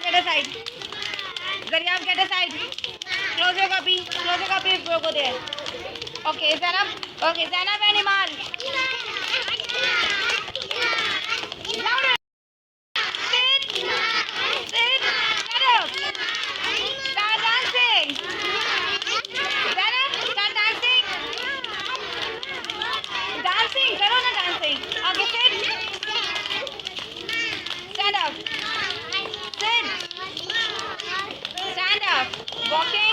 get aside. Zaryab, get aside. Close your copy. Close your copy. Go there. Okay, Zainab. Okay, Zainab and Iman. Louder. Sit. Sit. Get up. Start dancing. Zainab, start dancing. Dancing. करो ना dancing. Okay, sit. Stand up. Sit. Stand up. Walking.